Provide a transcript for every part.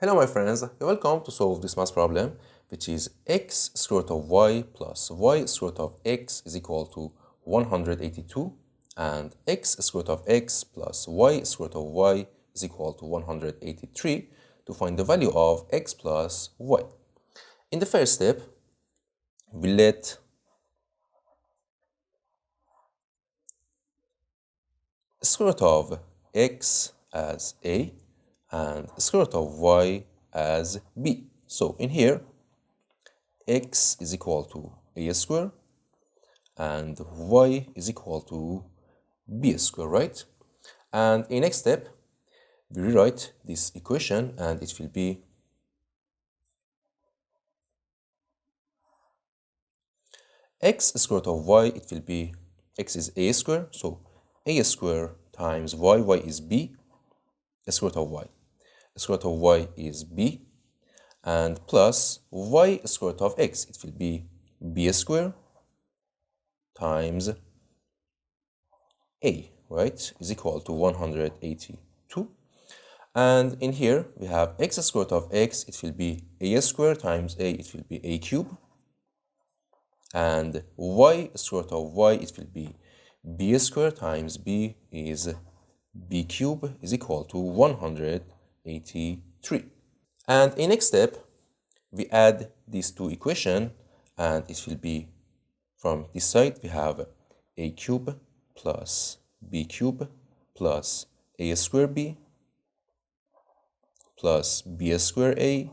Hello my friends, you're welcome to solve this math problem, which is x square root of y plus y square root of x is equal to 182, and x square root of x plus y square root of y is equal to 183 to find the value of x plus y. In the first step, we let square root of x as a and square root of y as b. So in here, x is equal to a square and y is equal to b square, right? And in next step, we rewrite this equation and it will be x square root of y, it will be x is a square, so a square times y is b, square root of y. Square root of y is b, and plus y square root of x, it will be b square times a, right, is equal to 182. And in here, we have x square root of x, it will be a square times a, it will be a cube. And y square root of y, it will be b square times b is b cube is equal to 183. And in next step, we add these two equations and it will be from this side we have a cube plus b cube plus a square b plus b square a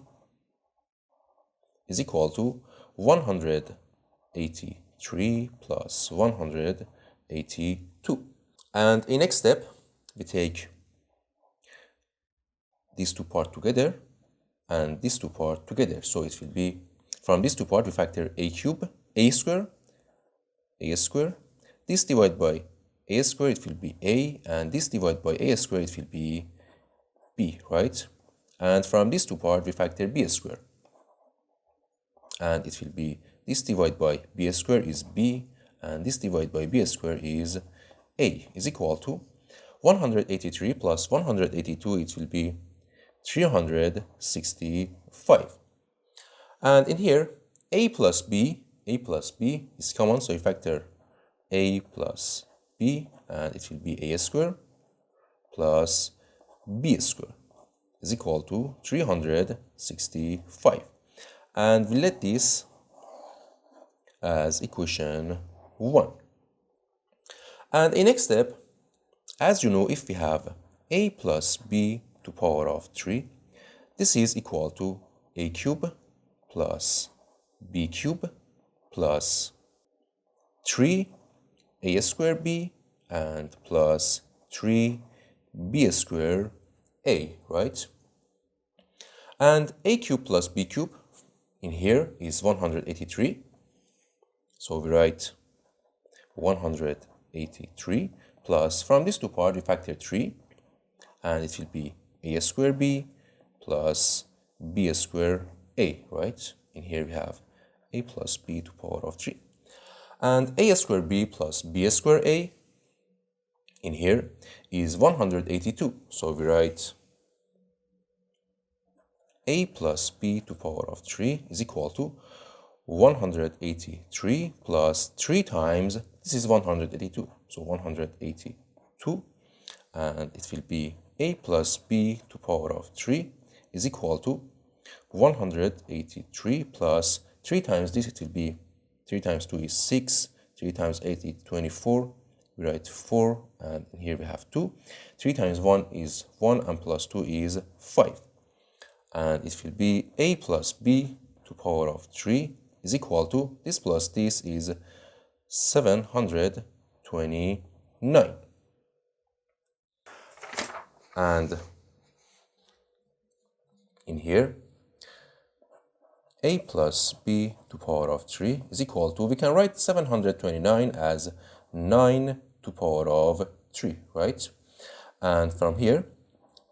is equal to 183 plus 182. And in next step, we take these two parts together and these two parts together. So it will be, from these two parts, we factor a cube, a square, this divided by a square, it will be a, and this divided by a square, it will be b, right? And from these two parts, we factor b square. And it will be, this divided by b square is b, and this divided by b square is a, is equal to 183 plus 182, it will be 365. And in here, a plus b is common, so you factor a plus b, and it will be a square plus b square is equal to 365. And we let this as equation 1. And in next step, as you know, if we have a plus b to power of 3, this is equal to a cube plus b cube plus 3a square b and plus 3b square a, right? And a cube plus b cube in here is 183. So we write 183 plus, from these two parts we factor 3, and it will be a square b plus b square a, right? In here we have a plus b to power of 3. And a square b plus b square a in here is 182. So we write a plus b to power of 3 is equal to 183 plus 3 times, this is 182, so 182, and it will be a plus b to power of 3 is equal to 183 plus 3 times this, it will be 3 times 2 is 6, 3 times 8 is 24, we write 4, and here we have 2, 3 times 1 is 1, and plus 2 is 5, and it will be a plus b to power of 3 is equal to, this plus this is 729. And in here, a plus b to power of 3 is equal to, we can write 729 as 9 to power of 3, right? And from here,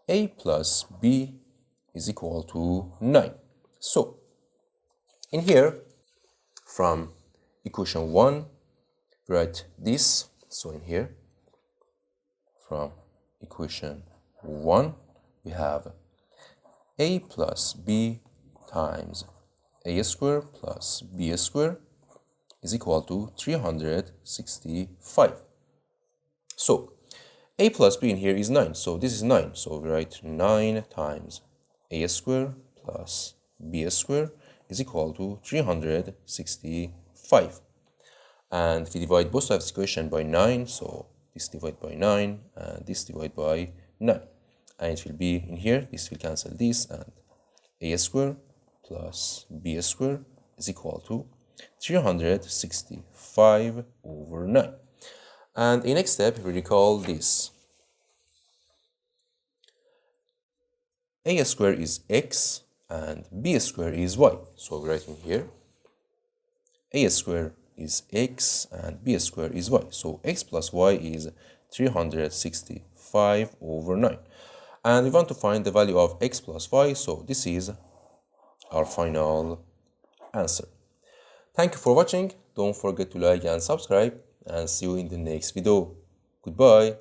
a plus b is equal to 9. So, in here, from equation 1, we write this. So in here, from equation 1, we have a plus b times a square plus b square is equal to 365. So a plus b in here is 9, so this is 9. So we write 9 times a square plus b square is equal to 365. And if we divide both sides of the equation by 9, so this divide by 9 and this divide by 9. And it will be in here, this will cancel this, and a square plus b square is equal to 365 over 9. And in next step, we recall this. A square is x and b square is y. So we're writing here, a square is x and b square is y. So x plus y is 365 over 9. And we want to find the value of x plus y, so this is our final answer. Thank you for watching. Don't forget to like and subscribe, and see you in the next video. Goodbye.